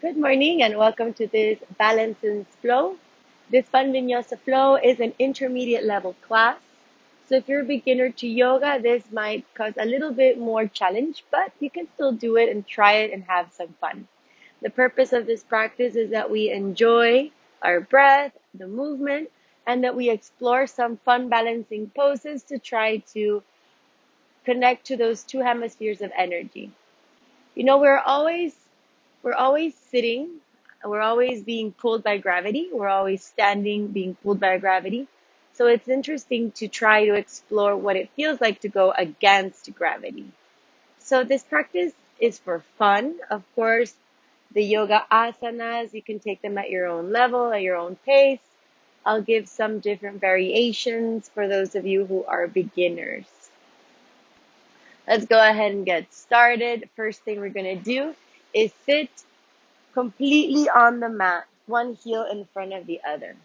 Good morning and welcome to this Balance and Flow. This Fun Vinyasa Flow is an intermediate level class. So if you're a beginner to yoga, this might cause a little bit more challenge, but you can still do it and try it and have some fun. The purpose of this practice is that we enjoy our breath, the movement, and that we explore some fun balancing poses to try to connect to those two hemispheres of energy. We're always sitting, we're always being pulled by gravity, we're always standing, being pulled by gravity. So it's interesting to try to explore what it feels like to go against gravity. So this practice is for fun. Of course, the yoga asanas, you can take them at your own level, at your own pace. I'll give some different variations for those of you who are beginners. Let's go ahead and get started. First thing we're going to do is sit completely on the mat, one heel in front of the other.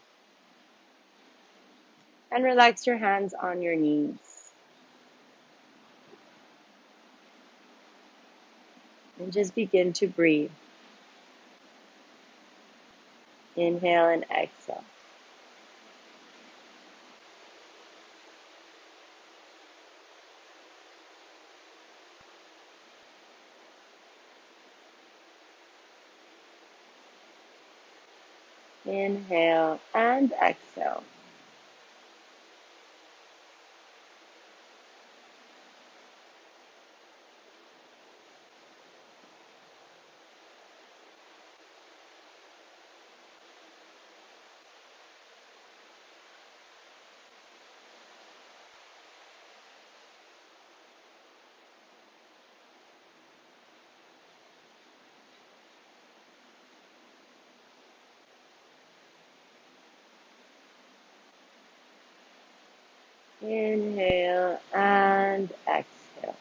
And relax your hands on your knees. And just begin to breathe. Inhale and exhale. Inhale and exhale. Inhale and exhale.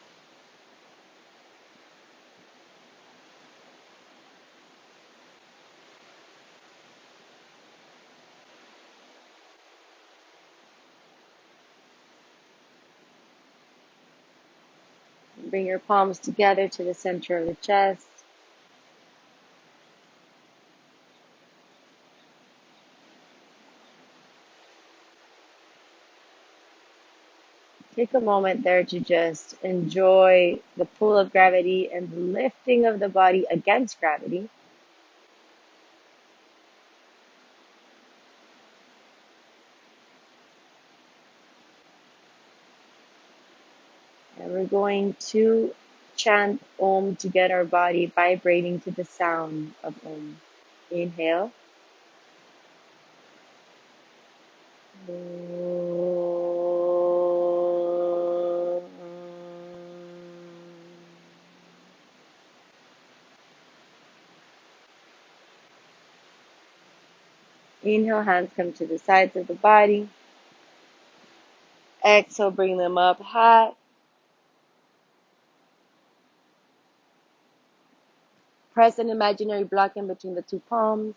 Bring your palms together to the center of the chest. Take a moment there to just enjoy the pull of gravity and the lifting of the body against gravity. And we're going to chant Om to get our body vibrating to the sound of Om. Inhale. Inhale, hands come to the sides of the body. Exhale, bring them up high. Press an imaginary block in between the two palms.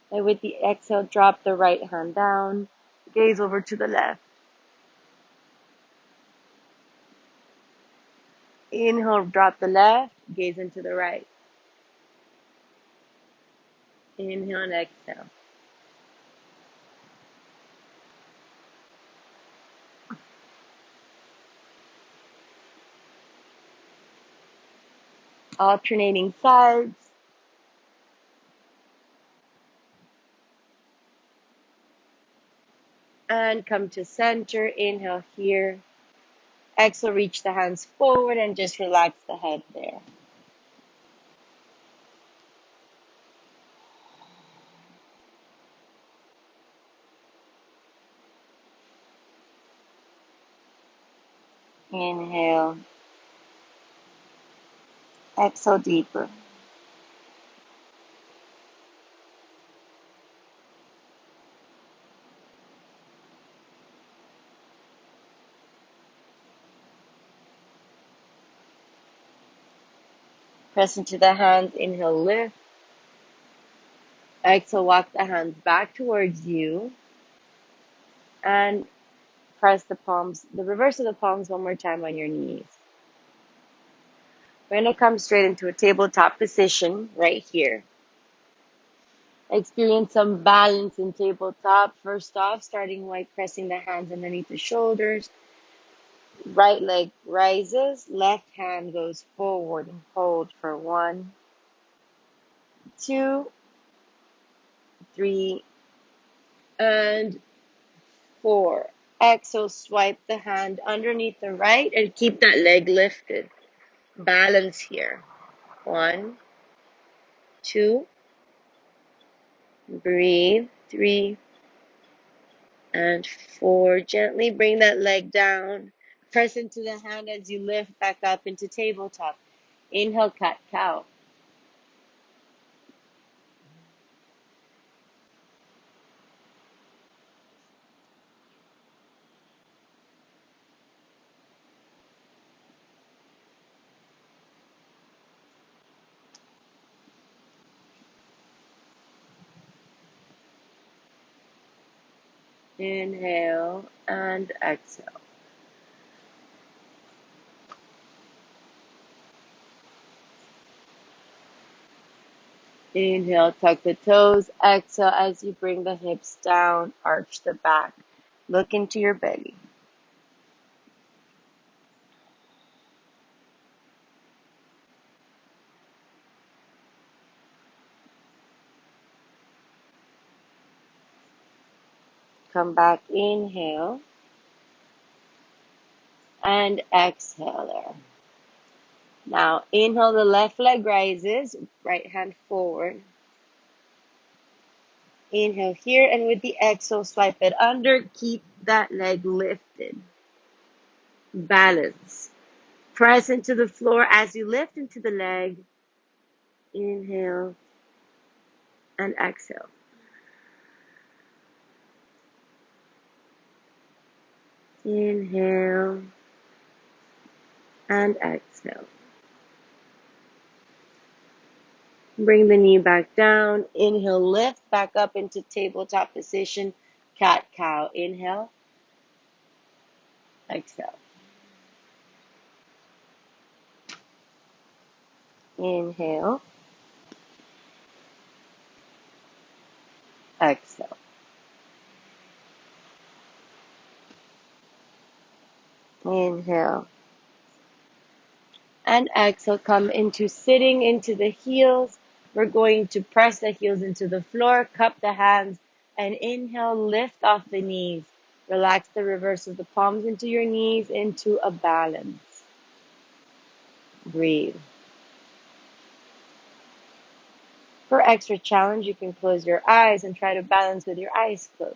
And with the exhale, drop the right hand down. Gaze over to the left. Inhale, drop the left. Gaze into the right. Inhale and exhale. Alternating sides. And come to center. Inhale here. Exhale, reach the hands forward and just relax the head there. Inhale. Exhale deeper. Press into the hands. Inhale, lift. Exhale, walk the hands back towards you. And press the palms, the reverse of the palms one more time on your knees. We're going to come straight into a tabletop position right here. Experience some balance in tabletop. First off, starting by pressing the hands underneath the shoulders. Right leg rises, left hand goes forward and hold for 1, 2, 3, and 4. Exhale, swipe the hand underneath the right and keep that leg lifted. Balance here. 1, 2, breathe, 3, and 4. Gently bring that leg down. Press into the hand as you lift back up into tabletop. Inhale, cat-cow. Inhale and exhale. Inhale, tuck the toes. Exhale as you bring the hips down, arch the back. Look into your belly. Come back, inhale, and exhale there. Now, inhale, the left leg rises, right hand forward. Inhale here, and with the exhale, swipe it under. Keep that leg lifted. Balance. Press into the floor as you lift into the leg. Inhale and exhale. Inhale and exhale. Bring the knee back down. Inhale, lift back up into tabletop position. Cat-cow. Inhale, exhale. Inhale, exhale. Inhale and exhale. Come into sitting into the heels. We're going to press the heels into the floor, cup the hands, and inhale, lift off the knees. Relax the reverse of the palms into your knees into a balance. Breathe. For extra challenge, you can close your eyes and try to balance with your eyes closed.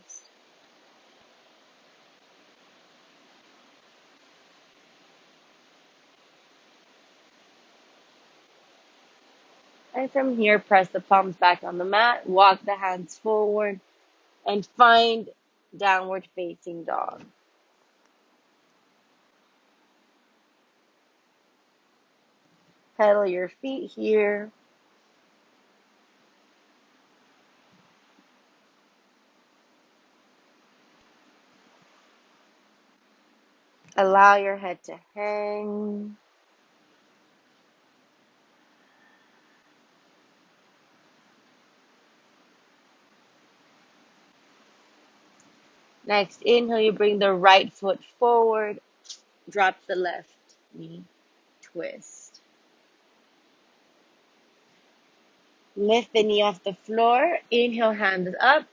And from here, press the palms back on the mat, walk the hands forward, and find downward facing dog. Pedal your feet here. Allow your head to hang. Next, inhale, you bring the right foot forward. Drop the left knee. Twist. Lift the knee off the floor. Inhale, hands up.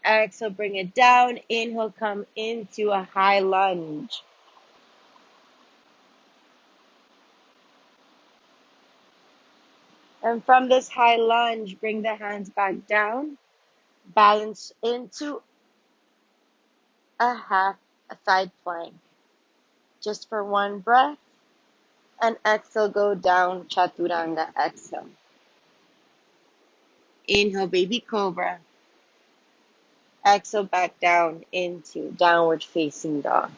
Exhale, bring it down. Inhale, come into a high lunge. And from this high lunge, bring the hands back down. Balance into a side plank. Just for one breath. And exhale, go down, chaturanga, exhale. Inhale, baby cobra. Exhale, back down into downward facing dog.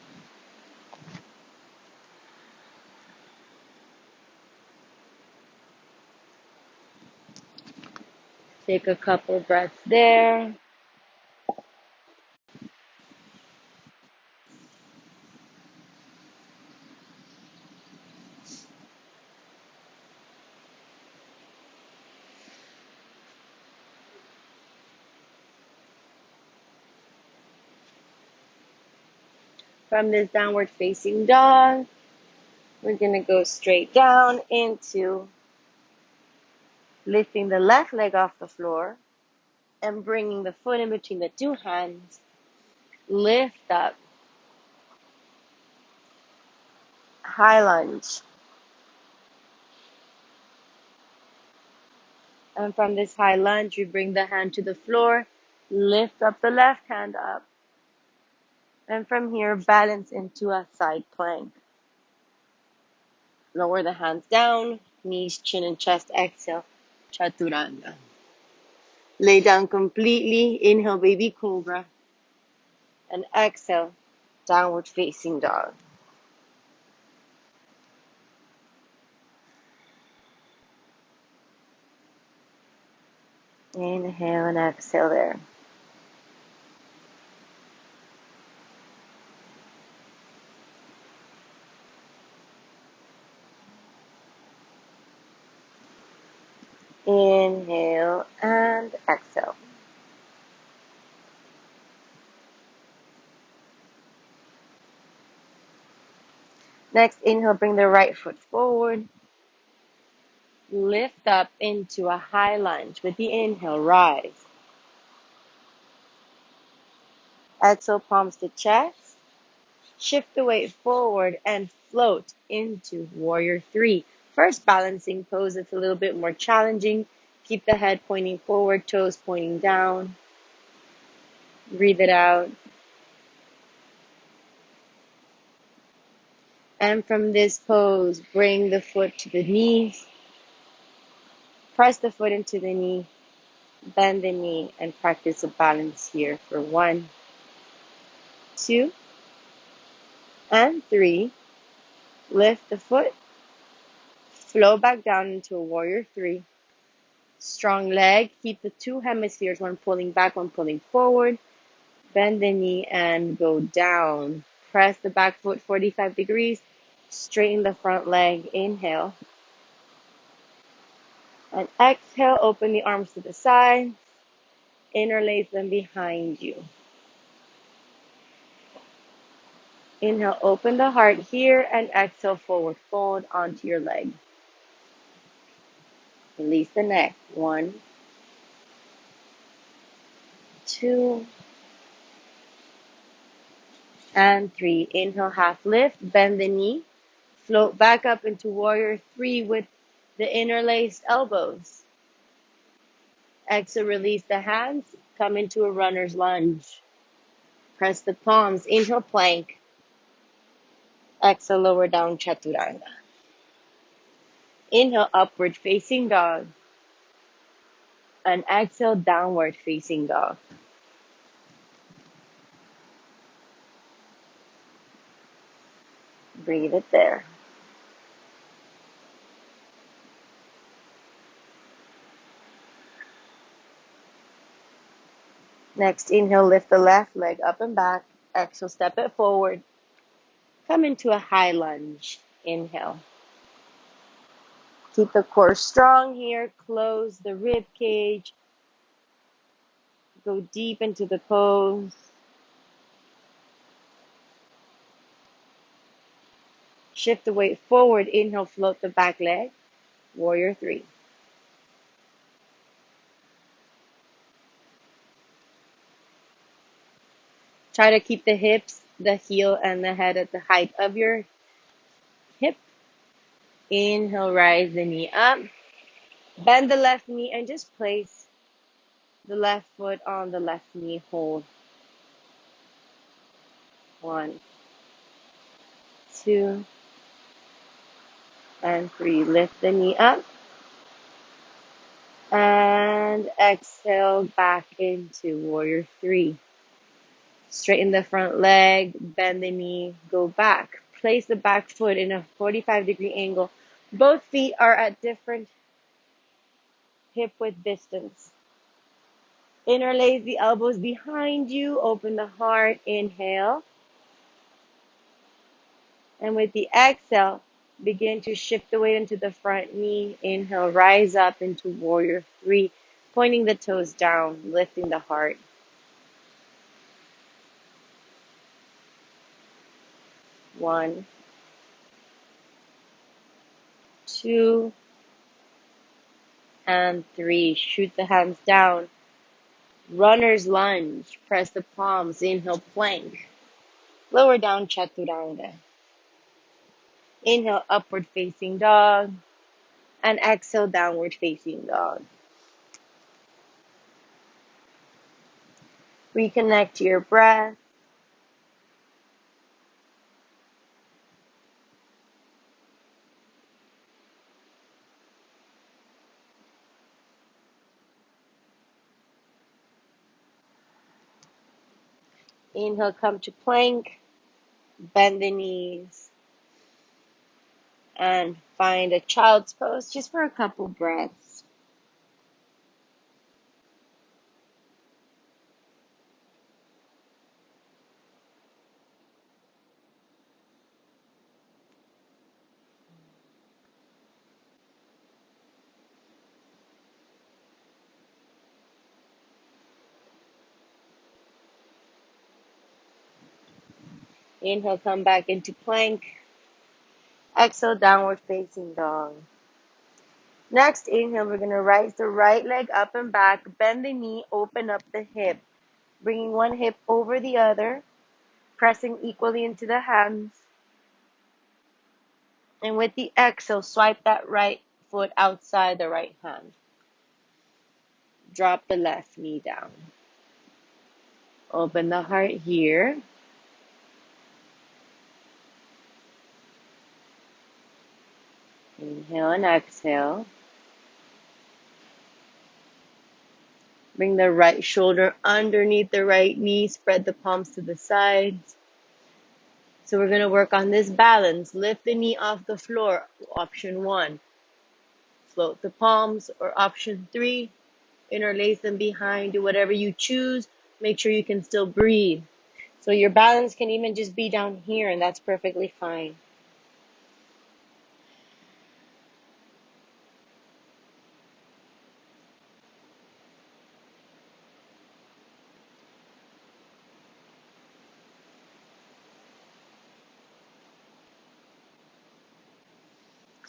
Take a couple breaths there. From this downward facing dog, we're going to go straight down into lifting the left leg off the floor and bringing the foot in between the two hands. Lift up, high lunge. And from this high lunge, we bring the hand to the floor, lift up the left hand up. And from here, balance into a side plank. Lower the hands down, knees, chin, and chest. Exhale, chaturanga. Lay down completely. Inhale, baby cobra. And exhale, downward facing dog. Inhale and exhale there. Inhale and exhale. Next, inhale, bring the right foot forward. Lift up into a high lunge. With the inhale, rise. Exhale, palms to chest. Shift the weight forward and float into warrior three. First balancing pose, it's a little bit more challenging. Keep the head pointing forward, toes pointing down. Breathe it out. And from this pose, bring the foot to the knees. Press the foot into the knee. Bend the knee and practice a balance here for 1, 2, and 3. Lift the foot. Flow back down into a warrior three. Strong leg. Keep the two hemispheres, one pulling back, one pulling forward. Bend the knee and go down. Press the back foot 45 degrees. Straighten the front leg. Inhale. And exhale, open the arms to the side. Interlace them behind you. Inhale, open the heart here, and exhale, forward fold onto your leg. Release the neck. 1, 2, and 3. Inhale, half lift, bend the knee. Float back up into warrior three with the interlaced elbows. Exhale, release the hands. Come into a runner's lunge. Press the palms. Inhale, plank. Exhale, lower down, chaturanga. Inhale, upward facing dog. And exhale, downward facing dog. Breathe it there. Next, inhale, lift the left leg up and back. Exhale, step it forward. Come into a high lunge. Inhale. Keep the core strong here. Close the rib cage. Go deep into the pose. Shift the weight forward. Inhale, float the back leg. Warrior three. Try to keep the hips, the heel, and the head at the height of your hip. Inhale, rise the knee up. Bend the left knee and just place the left foot on the left knee. Hold. 1, 2, and 3. Lift the knee up. And exhale back into warrior three. Straighten the front leg, bend the knee, go back. Place the back foot in a 45-degree angle. Both feet are at different hip width distance. Interlace the elbows behind you. Open the heart. Inhale. And with the exhale, begin to shift the weight into the front knee. Inhale, rise up into warrior three. Pointing the toes down, lifting the heart. 1, 2, and 3. Shoot the hands down. Runner's lunge. Press the palms. Inhale, plank. Lower down, chaturanga. Inhale, upward facing dog. And exhale, downward facing dog. Reconnect to your breath. Inhale, come to plank. Bend the knees. And find a child's pose just for a couple breaths. Inhale, come back into plank. Exhale, downward facing dog. Next, inhale, we're going to rise the right leg up and back. Bend the knee, open up the hip. Bringing one hip over the other. Pressing equally into the hands. And with the exhale, swipe that right foot outside the right hand. Drop the left knee down. Open the heart here. Inhale and exhale. Bring the right shoulder underneath the right knee. Spread the palms to the sides. So we're going to work on this balance. Lift the knee off the floor. Option 1. Float the palms. Or option 3. Interlace them behind. Do whatever you choose. Make sure you can still breathe. So your balance can even just be down here, and that's perfectly fine.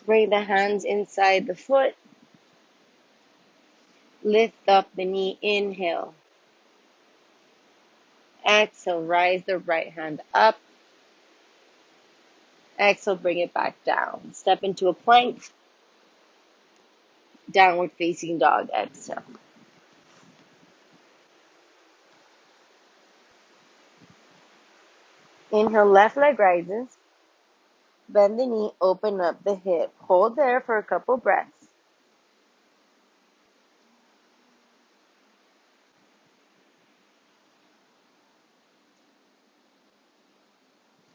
Bring the hands inside the foot. Lift up the knee. Inhale. Exhale. Rise the right hand up. Exhale. Bring it back down. Step into a plank. Downward facing dog. Exhale. Inhale. Left leg rises. Bend the knee. Open up the hip. Hold there for a couple breaths.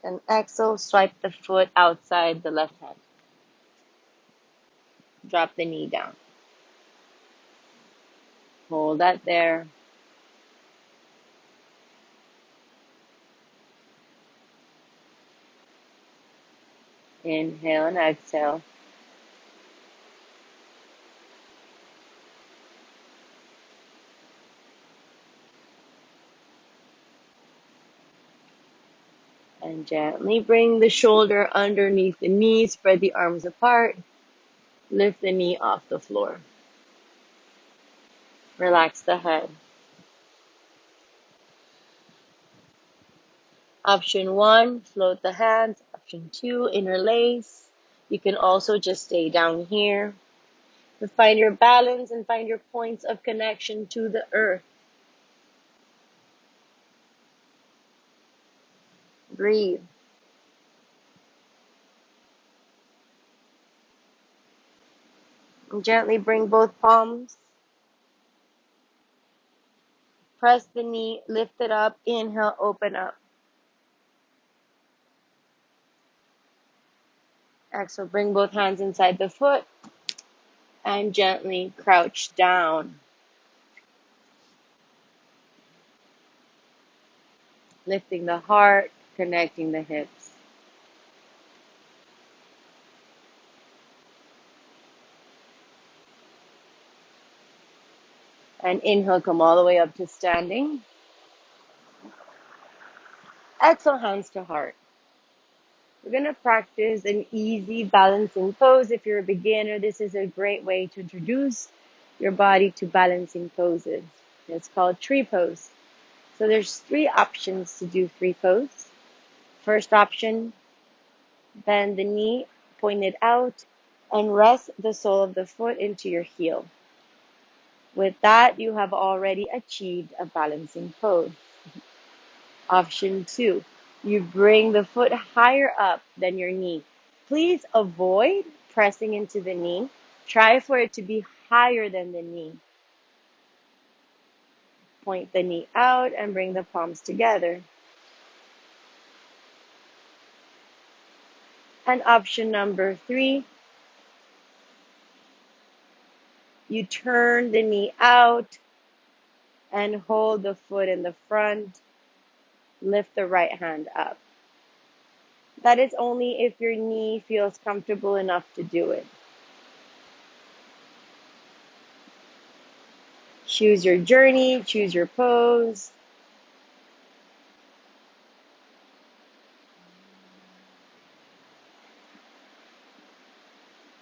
And exhale. Swipe the foot outside the left hand. Drop the knee down. Hold that there. Inhale and exhale. And gently bring the shoulder underneath the knee. Spread the arms apart. Lift the knee off the floor. Relax the head. Option 1, float the hands. Option 2, interlace. You can also just stay down here. But find your balance and find your points of connection to the earth. Breathe. And gently bring both palms. Press the knee, lift it up. Inhale, open up. Exhale, bring both hands inside the foot. And gently crouch down. Lifting the heart, connecting the hips. And inhale, come all the way up to standing. Exhale, hands to heart. We're going to practice an easy balancing pose. If you're a beginner, this is a great way to introduce your body to balancing poses. It's called tree pose. So there's 3 options to do tree pose. First option, bend the knee, point it out, and rest the sole of the foot into your heel. With that, you have already achieved a balancing pose. Option 2, you bring the foot higher up than your knee. Please avoid pressing into the knee. Try for it to be higher than the knee. Point the knee out and bring the palms together. And option number 3, you turn the knee out and hold the foot in the front. Lift the right hand up. That is only if your knee feels comfortable enough to do it. Choose your journey, choose your pose.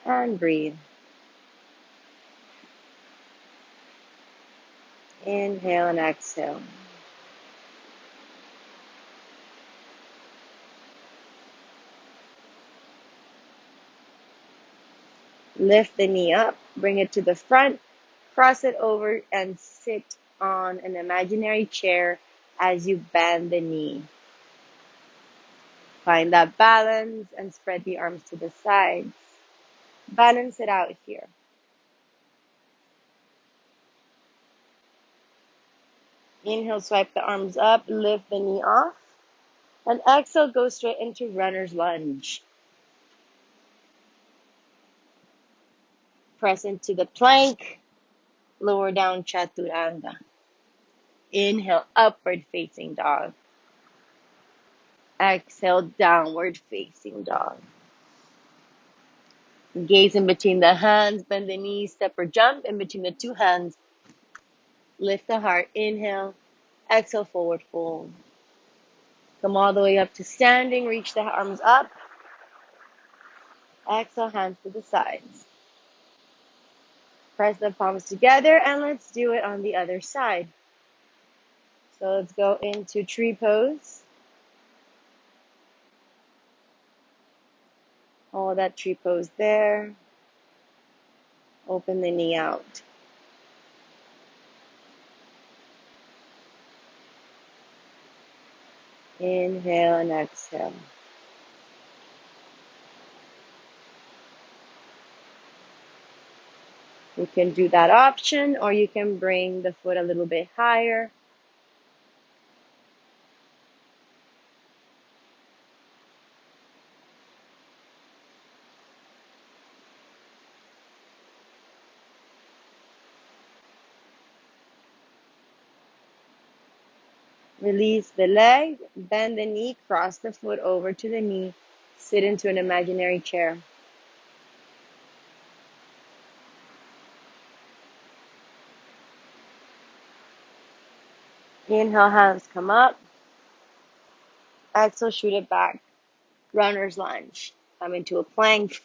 And breathe. Inhale and exhale. Lift the knee up, bring it to the front, cross it over, and sit on an imaginary chair as you bend the knee. Find that balance and spread the arms to the sides. Balance it out here. Inhale, swipe the arms up, lift the knee off. And exhale, go straight into runner's lunge. Press into the plank, lower down chaturanga. Inhale, upward facing dog. Exhale, downward facing dog. Gaze in between the hands, bend the knees, step or jump in between the 2 hands. Lift the heart, inhale, exhale, forward fold. Come all the way up to standing, reach the arms up. Exhale, hands to the sides. Press the palms together and let's do it on the other side. So let's go into tree pose. Hold that tree pose there. Open the knee out. Inhale and exhale. You can do that option, or you can bring the foot a little bit higher. Release the leg, bend the knee, cross the foot over to the knee, sit into an imaginary chair. Inhale, hands come up. Exhale, shoot it back. Runner's lunge. Come into a plank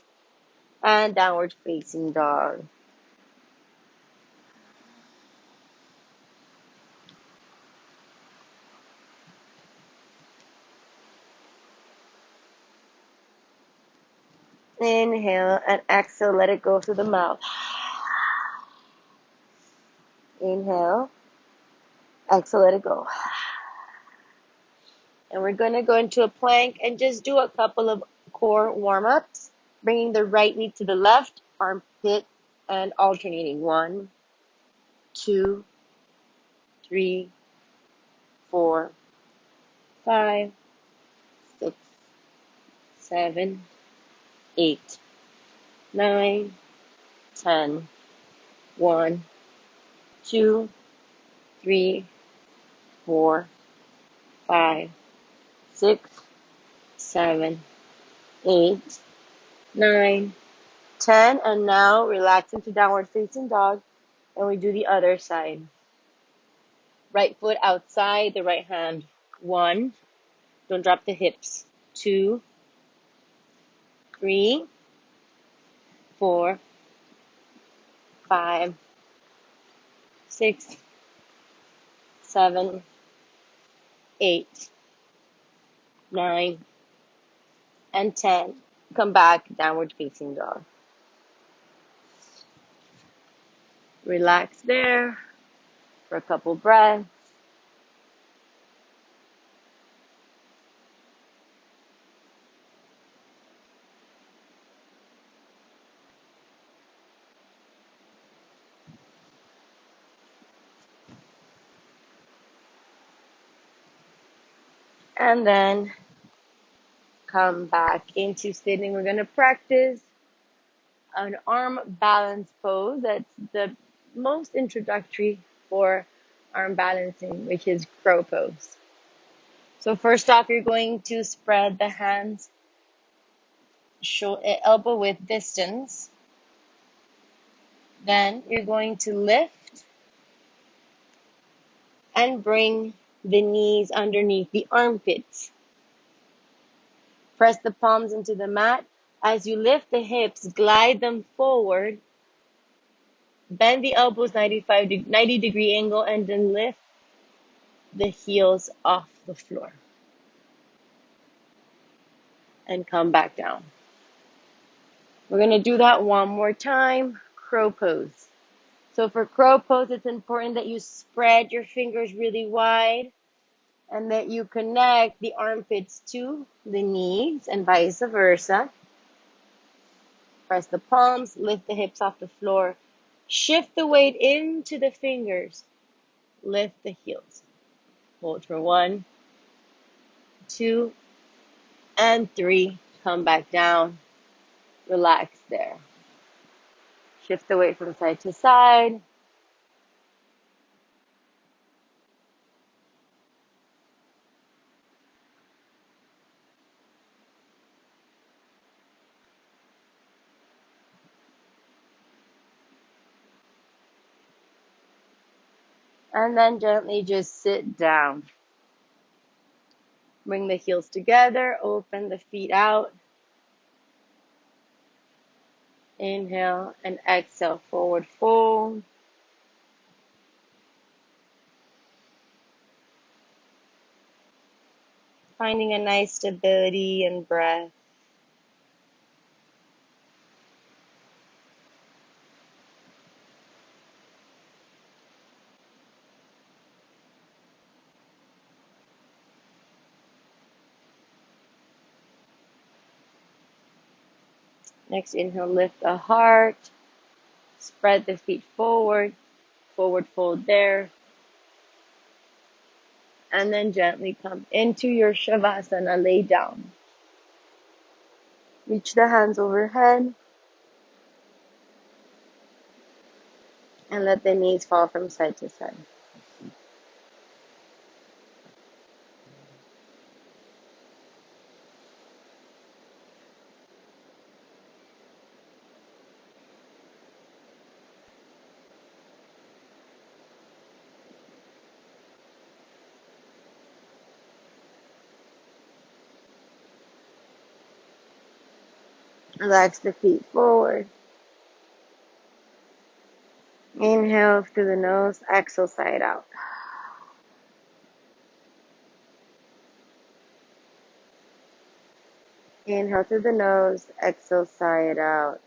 and downward facing dog. Inhale and exhale, let it go through the mouth. Inhale, exhale, let it go. And we're going to go into a plank and just do a couple of core warm-ups, bringing the right knee to the left, armpit, and alternating. 1, 2, 3, 4, 5, 6, 7, 8, 9, 10. 1, 2, 3, 4, 5, 6, 7, 8, 9, 10. And now relax into downward facing dog, and we do the other side. Right foot outside, the right hand. 1, don't drop the hips. 2, 3, 4, 5, 6, 7, 8, 9, and 10. Come back, downward facing dog. Relax there for a couple breaths. And then come back into sitting. We're going to practice an arm balance pose. That's the most introductory for arm balancing, which is crow pose. So first off, you're going to spread the hands elbow width distance. Then you're going to lift and bring the knees underneath the armpits. Press the palms into the mat. As you lift the hips, glide them forward. Bend the elbows 90-degree angle and then lift the heels off the floor. And come back down. We're going to do that one more time. Crow pose. So for crow pose, it's important that you spread your fingers really wide and that you connect the armpits to the knees and vice versa. Press the palms, lift the hips off the floor. Shift the weight into the fingers. Lift the heels. Hold for 1, 2, and 3. Come back down. Relax there. Shift the weight from side to side. And then gently just sit down. Bring the heels together. Open the feet out. Inhale and exhale, forward fold. Finding a nice stability and breath. Next inhale, lift the heart. Spread the feet forward. Forward fold there. And then gently come into your Shavasana, lay down. Reach the hands overhead. And let the knees fall from side to side. Relax the feet forward. Inhale through the nose, exhale side out. Inhale through the nose, exhale side out.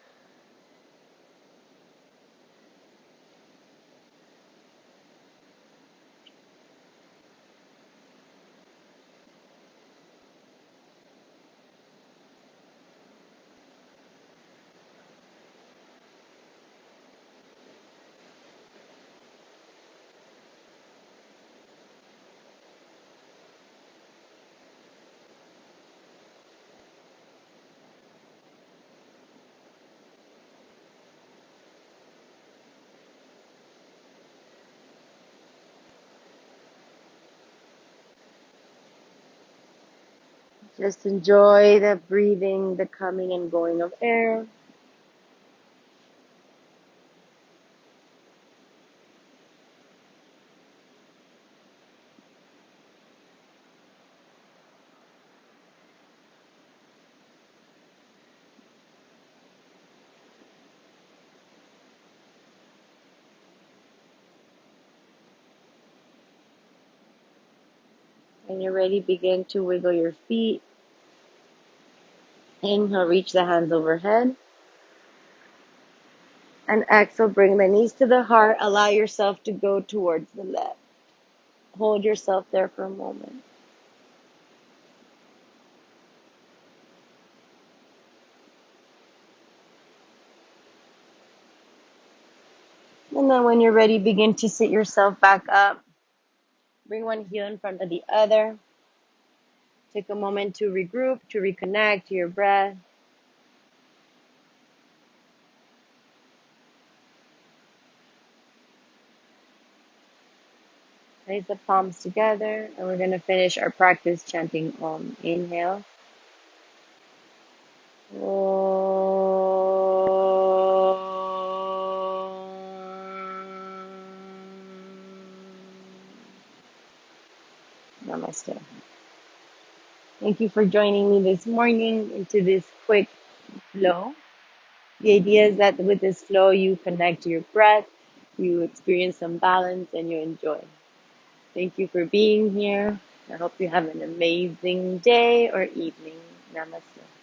Just enjoy the breathing, the coming and going of air. When you're ready, begin to wiggle your feet. Inhale, reach the hands overhead. And exhale, bring the knees to the heart. Allow yourself to go towards the left. Hold yourself there for a moment. And then when you're ready, begin to sit yourself back up. Bring one heel in front of the other. Take a moment to regroup, to reconnect to your breath. Place the palms together, and we're going to finish our practice chanting Om. Inhale. Namaste. Thank you for joining me this morning into this quick flow. The idea is that with this flow, you connect to your breath, you experience some balance, and you enjoy. Thank you for being here. I hope you have an amazing day or evening. Namaste.